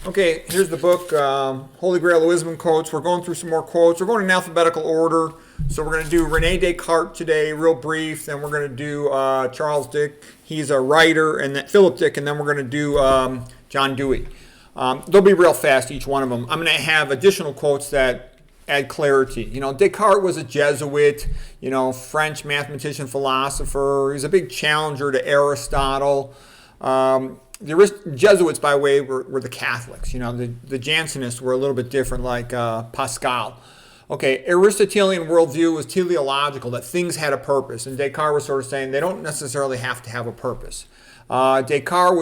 Okay, here's the book, Holy Grail of Wisdom Quotes. We're going through some more quotes. We're going in alphabetical order. So we're going to do Rene Descartes today, real brief. Then we're going to do Charles Dick. He's a writer, and then Phillip Dick, and then we're going to do John Dewey. They'll be real fast, each one of them. I'm going to have additional quotes that add clarity. Descartes was a Jesuit, French mathematician, philosopher. He was a big challenger to Aristotle. The Jesuits, by the way, were the Catholics. The Jansenists were a little bit different, like Pascal. Okay, Aristotelian worldview was teleological, that things had a purpose. And Descartes was sort of saying they don't necessarily have to have a purpose. Descartes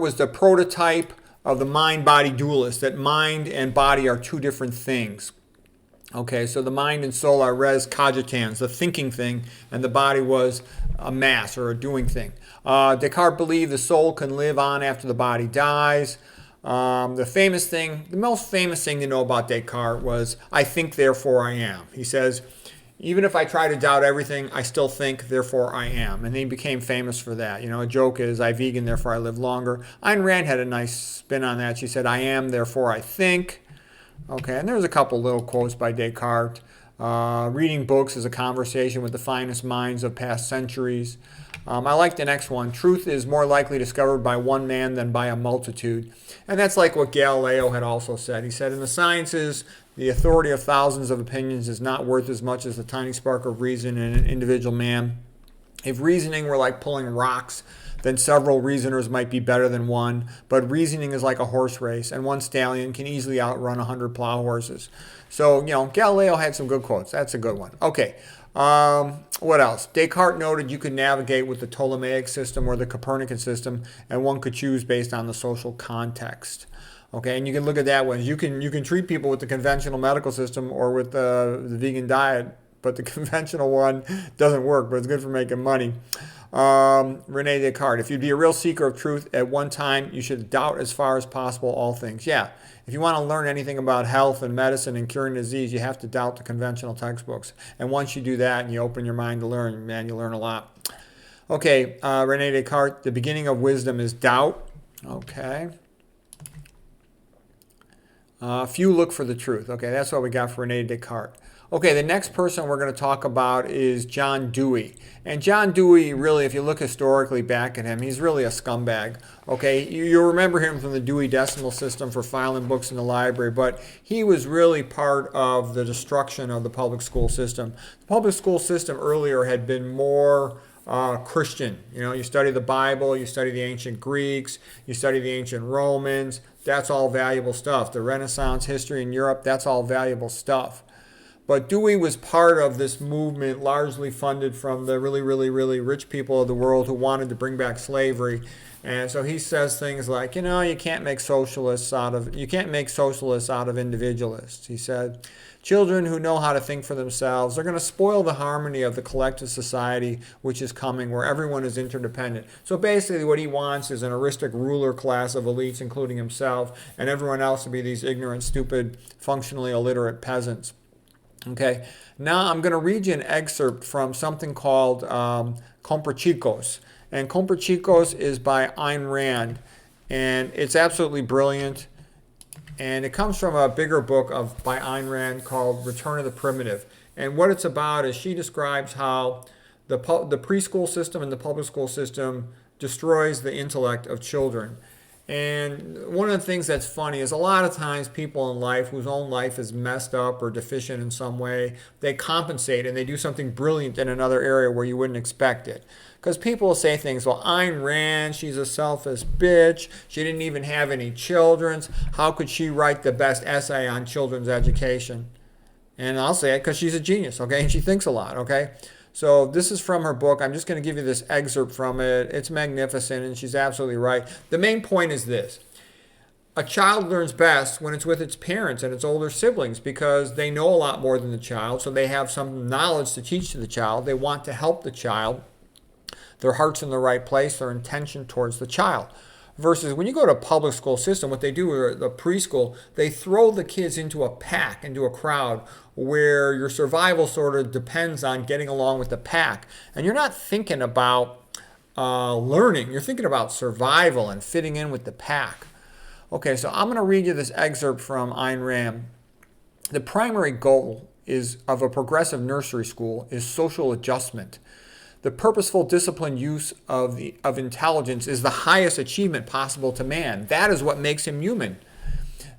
was the prototype of the mind-body dualist, that mind and body are two different things. Okay, so the mind and soul are res cogitans, the thinking thing, and the body was a mass or a doing thing. Descartes believed the soul can live on after the body dies. The most famous thing to know about Descartes was, I think, therefore I am. He says, even if I try to doubt everything, I still think, therefore I am. And he became famous for that. A joke is, I vegan, therefore I live longer. Ayn Rand had a nice spin on that. She said, I am, therefore I think. Okay, and there's a couple little quotes by Descartes. Reading books is a conversation with the finest minds of past centuries. I like the next one. Truth is more likely discovered by one man than by a multitude. And that's like what Galileo had also said. He said, in the sciences, the authority of thousands of opinions is not worth as much as the tiny spark of reason in an individual man. If reasoning were like pulling rocks, then several reasoners might be better than one. But reasoning is like a horse race, and one stallion can easily outrun 100 plow horses. So, Galileo had some good quotes. That's a good one. Okay. What else? Descartes noted you could navigate with the Ptolemaic system or the Copernican system, and one could choose based on the social context. Okay, and you can look at that one. You can treat people with the conventional medical system or with the vegan diet, but the conventional one doesn't work, but it's good for making money. Rene Descartes, if you'd be a real seeker of truth at one time, you should doubt as far as possible all things. Yeah, if you want to learn anything about health and medicine and curing disease, you have to doubt the conventional textbooks. And once you do that and you open your mind to learn, man, you learn a lot. Okay, Rene Descartes, the beginning of wisdom is doubt. Okay. Few look for the truth. Okay, that's what we got for Rene Descartes. Okay, the next person we're going to talk about is John Dewey. And John Dewey, really, if you look historically back at him, he's really a scumbag. Okay, you'll remember him from the Dewey Decimal System for filing books in the library, but he was really part of the destruction of the public school system. The public school system earlier had been more Christian. You study the Bible, you study the ancient Greeks, you study the ancient Romans. That's all valuable stuff. The Renaissance history in Europe, that's all valuable stuff. But Dewey was part of this movement largely funded from the really, really, really rich people of the world who wanted to bring back slavery. And so he says things like, you can't make socialists out of individualists. He said, children who know how to think for themselves are going to spoil the harmony of the collective society which is coming, where everyone is interdependent. So basically what he wants is an aristocratic ruler class of elites, including himself, and everyone else to be these ignorant, stupid, functionally illiterate peasants. Okay, now I'm going to read you an excerpt from something called Comprachicos. And Comprachicos is by Ayn Rand, and it's absolutely brilliant. And it comes from a bigger book by Ayn Rand called Return of the Primitive. And what it's about is she describes how the preschool system and the public school system destroys the intellect of children. And one of the things that's funny is a lot of times people in life whose own life is messed up or deficient in some way, they compensate and they do something brilliant in another area where you wouldn't expect it. Because people will say things, well, Ayn Rand, she's a selfish bitch. She didn't even have any children. How could she write the best essay on children's education? And I'll say it because she's a genius, okay? And she thinks a lot, okay? So this is from her book. I'm just going to give you this excerpt from it. It's magnificent, and she's absolutely right. The main point is this. A child learns best when it's with its parents and its older siblings because they know a lot more than the child, so they have some knowledge to teach to the child. They want to help the child. Their heart's in the right place, their intention towards the child. Versus when you go to a public school system, what they do at the preschool, they throw the kids into a pack, into a crowd, where your survival sort of depends on getting along with the pack. And you're not thinking about learning. You're thinking about survival and fitting in with the pack. Okay, so I'm going to read you this excerpt from Ayn Rand. The primary goal of a progressive nursery school is social adjustment. The purposeful, disciplined use of intelligence is the highest achievement possible to man. That is what makes him human.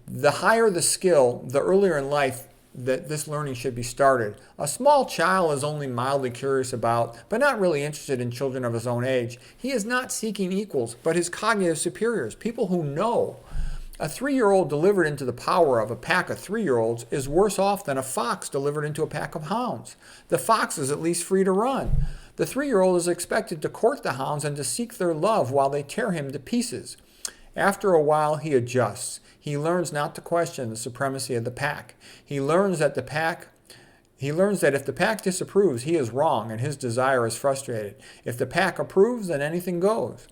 The higher the skill, the earlier in life that this learning should be started. A small child is only mildly curious about, but not really interested in children of his own age. He is not seeking equals, but his cognitive superiors, people who know. A 3-year-old delivered into the power of a pack of 3-year-olds is worse off than a fox delivered into a pack of hounds. The fox is at least free to run. The 3-year-old is expected to court the hounds and to seek their love while they tear him to pieces. After a while, he adjusts. He learns not to question the supremacy of the pack. He learns that if the pack disapproves, he is wrong and his desire is frustrated. If the pack approves, then anything goes.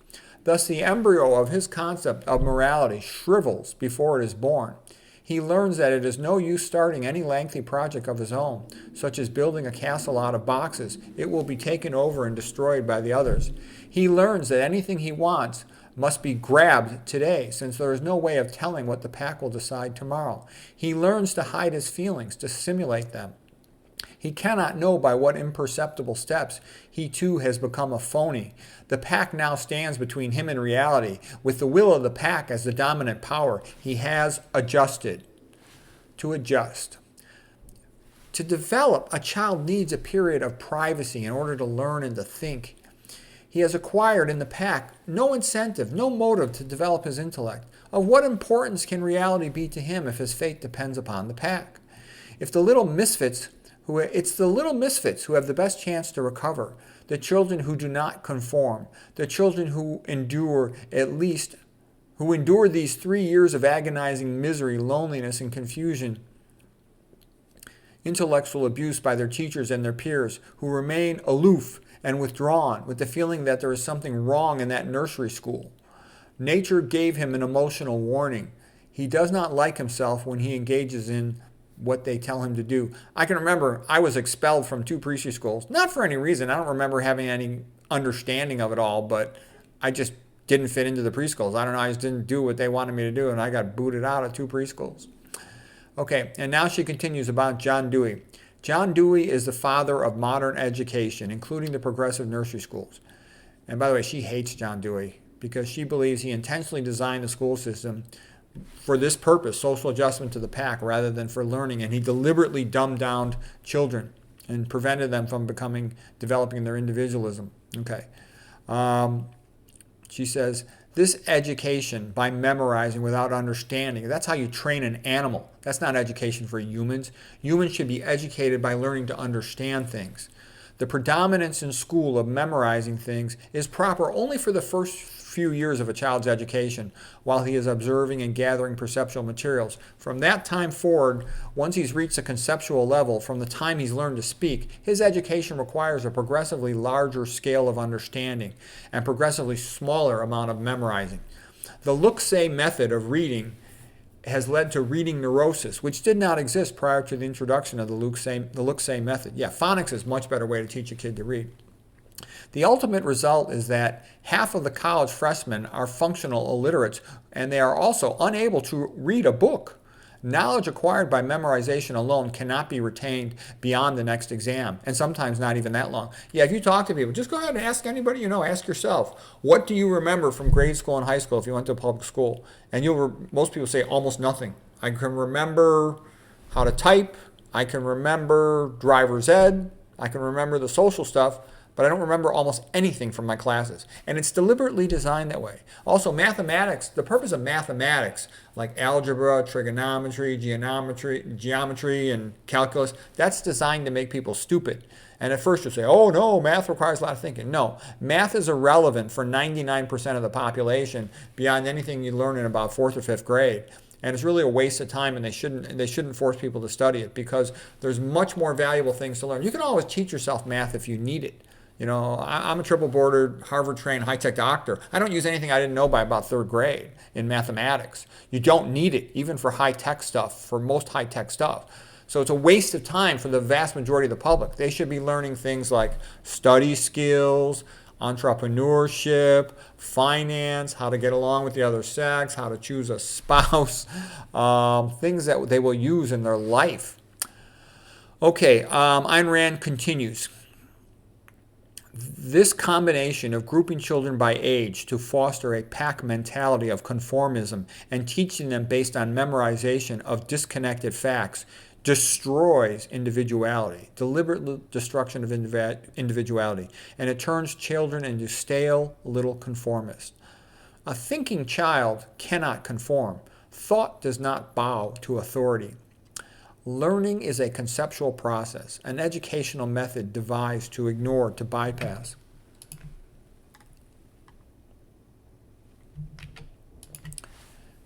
Thus, the embryo of his concept of morality shrivels before it is born. He learns that it is no use starting any lengthy project of his own, such as building a castle out of boxes. It will be taken over and destroyed by the others. He learns that anything he wants must be grabbed today, since there is no way of telling what the pack will decide tomorrow. He learns to hide his feelings, to simulate them. He cannot know by what imperceptible steps he too has become a phony. The pack now stands between him and reality. With the will of the pack as the dominant power, he has adjusted. To adjust. To develop, a child needs a period of privacy in order to learn and to think. He has acquired in the pack no incentive, no motive to develop his intellect. Of what importance can reality be to him if his fate depends upon the pack? It's the little misfits who have the best chance to recover, the children who do not conform, the children who endure these 3 years of agonizing misery, loneliness, and confusion, intellectual abuse by their teachers and their peers, who remain aloof and withdrawn with the feeling that there is something wrong in that nursery school. Nature gave him an emotional warning. He does not like himself when he engages in what they tell him to do. I can remember I was expelled from 2 preschool schools, not for any reason. I don't remember having any understanding of it all, but I just didn't fit into the preschools. I don't know, I just didn't do what they wanted me to do, and I got booted out of 2 preschools. Okay, and now she continues about John Dewey. John Dewey is the father of modern education, including the progressive nursery schools. And by the way, she hates John Dewey because she believes he intentionally designed the school system for this purpose, social adjustment to the pack, rather than for learning. And he deliberately dumbed down children and prevented them from developing their individualism. Okay. She says, this education by memorizing without understanding, that's how you train an animal. That's not education for humans. Humans should be educated by learning to understand things. The predominance in school of memorizing things is proper only for the first few years of a child's education while he is observing and gathering perceptual materials. From that time forward, once he's reached a conceptual level, from the time he's learned to speak, his education requires a progressively larger scale of understanding and progressively smaller amount of memorizing. The look-say method of reading has led to reading neurosis, which did not exist prior to the introduction of the look-say method. Yeah, phonics is a much better way to teach a kid to read. The ultimate result is that half of the college freshmen are functional illiterates, and they are also unable to read a book. Knowledge acquired by memorization alone cannot be retained beyond the next exam, and sometimes not even that long. Yeah, if you talk to people, just go ahead and ask anybody you know, ask yourself, what do you remember from grade school and high school if you went to a public school? And most people say almost nothing. I can remember how to type, I can remember driver's ed, I can remember the social stuff, but I don't remember almost anything from my classes. And it's deliberately designed that way. Also, mathematics, the purpose of mathematics, like algebra, trigonometry, geometry, and calculus, that's designed to make people stupid. And at first you'll say, oh no, math requires a lot of thinking. No, math is irrelevant for 99% of the population beyond anything you learn in about 4th or 5th grade. And it's really a waste of time, and they shouldn't force people to study it because there's much more valuable things to learn. You can always teach yourself math if you need it. You know, I'm a triple boarded, Harvard-trained, high-tech doctor. I don't use anything I didn't know by about 3rd grade in mathematics. You don't need it, even for high-tech stuff, for most high-tech stuff. So it's a waste of time for the vast majority of the public. They should be learning things like study skills, entrepreneurship, finance, how to get along with the other sex, how to choose a spouse, things that they will use in their life. Okay, Ayn Rand continues. This combination of grouping children by age to foster a pack mentality of conformism and teaching them based on memorization of disconnected facts destroys individuality, deliberate destruction of individuality, and it turns children into stale little conformists. A thinking child cannot conform. Thought does not bow to authority. Learning is a conceptual process, an educational method devised to ignore, to bypass.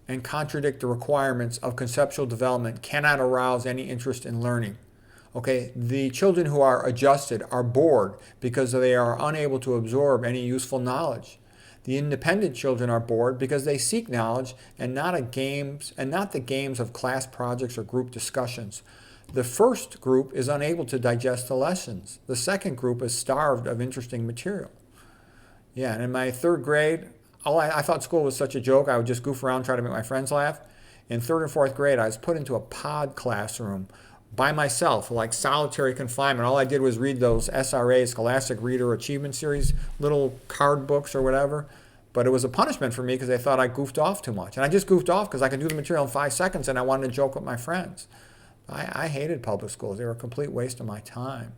And contradict the requirements of conceptual development, cannot arouse any interest in learning. Okay, the children who are adjusted are bored because they are unable to absorb any useful knowledge. The independent children are bored because they seek knowledge and not the games of class projects or group discussions. The first group is unable to digest the lessons. The second group is starved of interesting material. Yeah, and in my third grade, I thought school was such a joke. I would just goof around, try to make my friends laugh. In third and fourth grade, I was put into a pod classroom by myself, like solitary confinement. All I did was read those SRA, Scholastic Reader Achievement Series, little card books or whatever. But it was a punishment for me because they thought I goofed off too much. And I just goofed off because I could do the material in 5 seconds and I wanted to joke with my friends. I hated public schools. They were a complete waste of my time.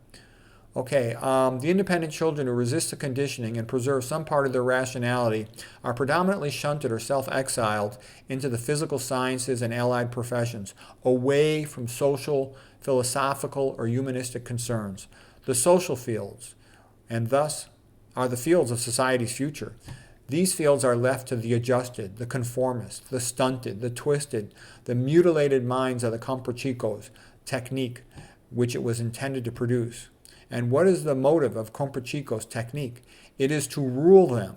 Okay, the independent children who resist the conditioning and preserve some part of their rationality are predominantly shunted or self-exiled into the physical sciences and allied professions, away from social, philosophical, or humanistic concerns. The social fields, and thus are the fields of society's future. These fields are left to the adjusted, the conformist, the stunted, the twisted, the mutilated minds of the comprachicos technique, which it was intended to produce. And what is the motive of comprachicos technique? It is to rule them.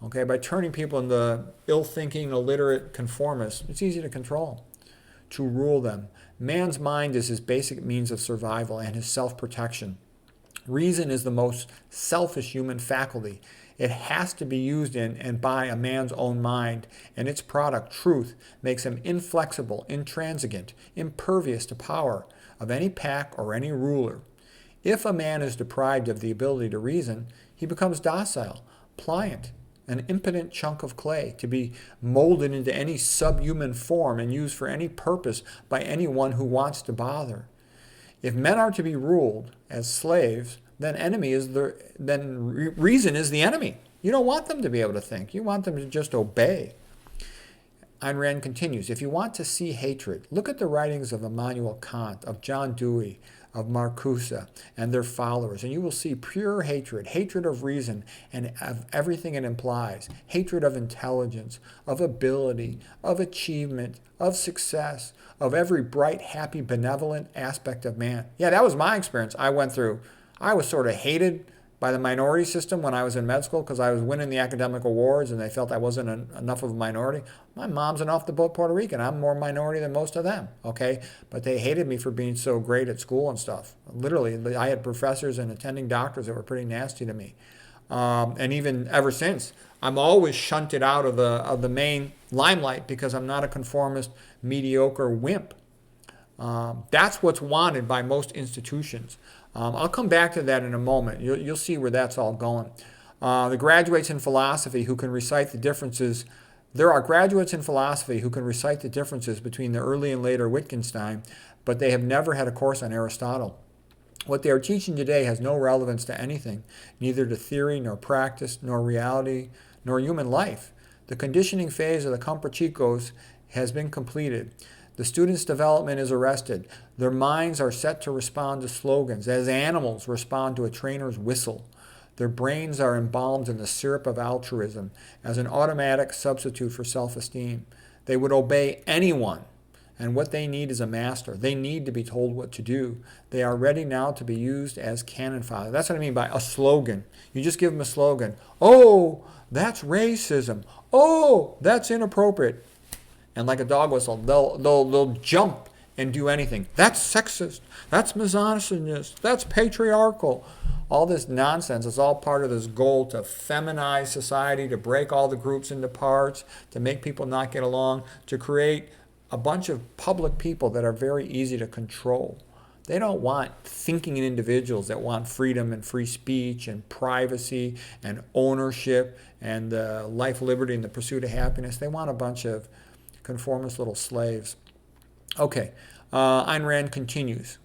Okay, by turning people into ill-thinking, illiterate conformists, it's easy to control. To rule them. Man's mind is his basic means of survival and his self-protection. Reason is the most selfish human faculty. It has to be used in and by a man's own mind, and its product, truth, makes him inflexible, intransigent, impervious to power of any pack or any ruler. If a man is deprived of the ability to reason, he becomes docile, pliant, an impotent chunk of clay to be molded into any subhuman form and used for any purpose by anyone who wants to bother. If men are to be ruled as slaves, then reason is the enemy. You don't want them to be able to think. You want them to just obey. Ayn Rand continues, if you want to see hatred, look at the writings of Immanuel Kant, of John Dewey, of Marcuse, and their followers, and you will see pure hatred, hatred of reason and of everything it implies, hatred of intelligence, of ability, of achievement, of success, of every bright, happy, benevolent aspect of man. Yeah, that was my experience I went through. I was sort of hated by the minority system when I was in med school because I was winning the academic awards and they felt I wasn't enough of a minority. My mom's an off-the-boat Puerto Rican. I'm more minority than most of them, okay? But they hated me for being so great at school and stuff. Literally, I had professors and attending doctors that were pretty nasty to me. And even ever since, I'm always shunted out of the main limelight because I'm not a conformist, mediocre wimp. That's what's wanted by most institutions. I'll come back to that in a moment. You'll see where that's all going. The graduates in philosophy who can recite the differences. There are graduates in philosophy who can recite the differences between the early and later Wittgenstein, but they have never had a course on Aristotle. What they are teaching today has no relevance to anything, neither to theory, nor practice, nor reality, nor human life. The conditioning phase of the comprachicos has been completed. The students' development is arrested. Their minds are set to respond to slogans, as animals respond to a trainer's whistle. Their brains are embalmed in the syrup of altruism as an automatic substitute for self-esteem. They would obey anyone, and what they need is a master. They need to be told what to do. They are ready now to be used as cannon fodder. That's what I mean by a slogan. You just give them a slogan. Oh, that's racism. Oh, that's inappropriate. And like a dog whistle, they'll jump and do anything. That's sexist. That's misogynist. That's patriarchal. All this nonsense is all part of this goal to feminize society, to break all the groups into parts, to make people not get along, to create a bunch of public people that are very easy to control. They don't want thinking individuals that want freedom and free speech and privacy and ownership and life, liberty, and the pursuit of happiness. They want a bunch of conformist little slaves. Okay, Ayn Rand continues.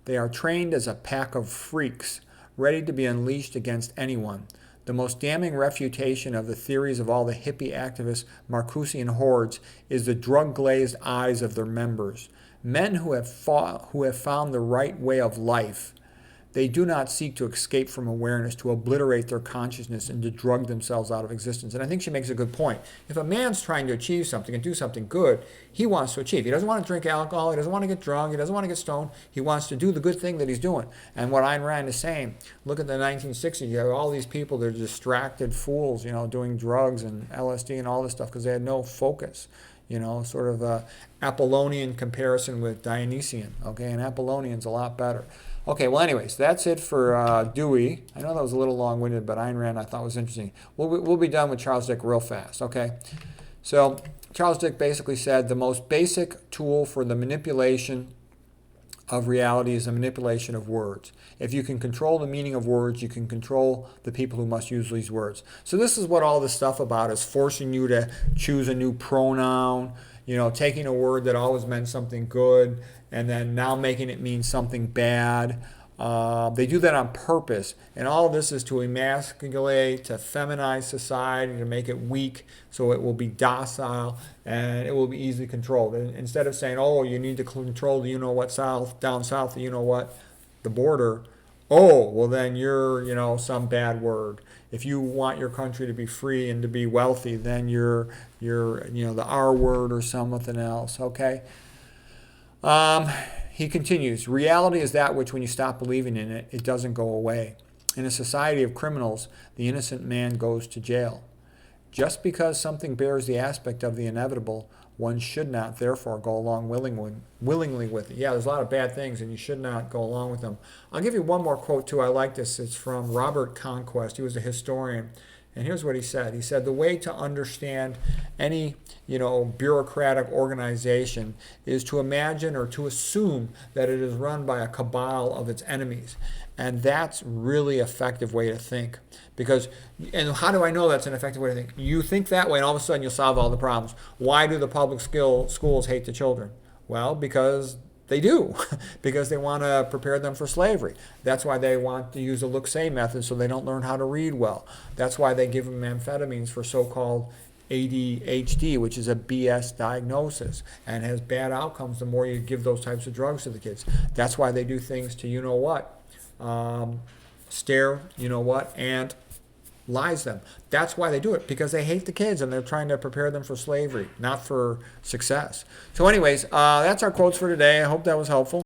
They are trained as a pack of freaks, ready to be unleashed against anyone. The most damning refutation of the theories of all the hippie activist Marcusian hordes is the drug-glazed eyes of their members. Men who have found the right way of life. They do not seek to escape from awareness, to obliterate their consciousness, and to drug themselves out of existence. And I think she makes a good point. If a man's trying to achieve something and do something good, he wants to achieve. He doesn't want to drink alcohol. He doesn't want to get drunk. He doesn't want to get stoned. He wants to do the good thing that he's doing. And what Ayn Rand is saying, look at the 1960s. You have all these people that are distracted fools, doing drugs and LSD and all this stuff because they had no focus. Sort of a Apollonian comparison with Dionysian. Okay, and Apollonian's a lot better. Okay, well, anyways, that's it for Dewey. I know that was a little long-winded, but Ayn Rand I thought was interesting. We'll be done with Charles Dick real fast, okay? So Charles Dick basically said the most basic tool for the manipulation of reality is the manipulation of words. If you can control the meaning of words, you can control the people who must use these words. So this is what all this stuff about is forcing you to choose a new pronoun, taking a word that always meant something good and then now making it mean something bad. They do that on purpose, and all of this is to emasculate, to feminize society, to make it weak so it will be docile and it will be easily controlled. And instead of saying, oh, you need to control the you-know-what down south, the you-know-what, the border, oh, well then you're, some bad word. If you want your country to be free and to be wealthy, then you're the R word or something else, okay? He continues, reality is that which when you stop believing in it, it doesn't go away. In a society of criminals, the innocent man goes to jail. Just because something bears the aspect of the inevitable, one should not therefore go along willingly with it. Yeah, there's a lot of bad things and you should not go along with them. I'll give you one more quote too. I like this. It's from Robert Conquest. He was a historian. And here's what he said. He said, the way to understand any, bureaucratic organization is to imagine or to assume that it is run by a cabal of its enemies. And that's really effective way to think. And how do I know that's an effective way to think? You think that way and all of a sudden you'll solve all the problems. Why do the public schools hate the children? Well, because they do, because they want to prepare them for slavery. That's why they want to use the look-say method so they don't learn how to read well. That's why they give them amphetamines for so-called ADHD, which is a BS diagnosis and has bad outcomes the more you give those types of drugs to the kids. That's why they do things to you-know-what, stare, you-know-what, and lies them. That's why they do it, because they hate the kids and they're trying to prepare them for slavery, not for success. So anyways, that's our quotes for today. I hope that was helpful.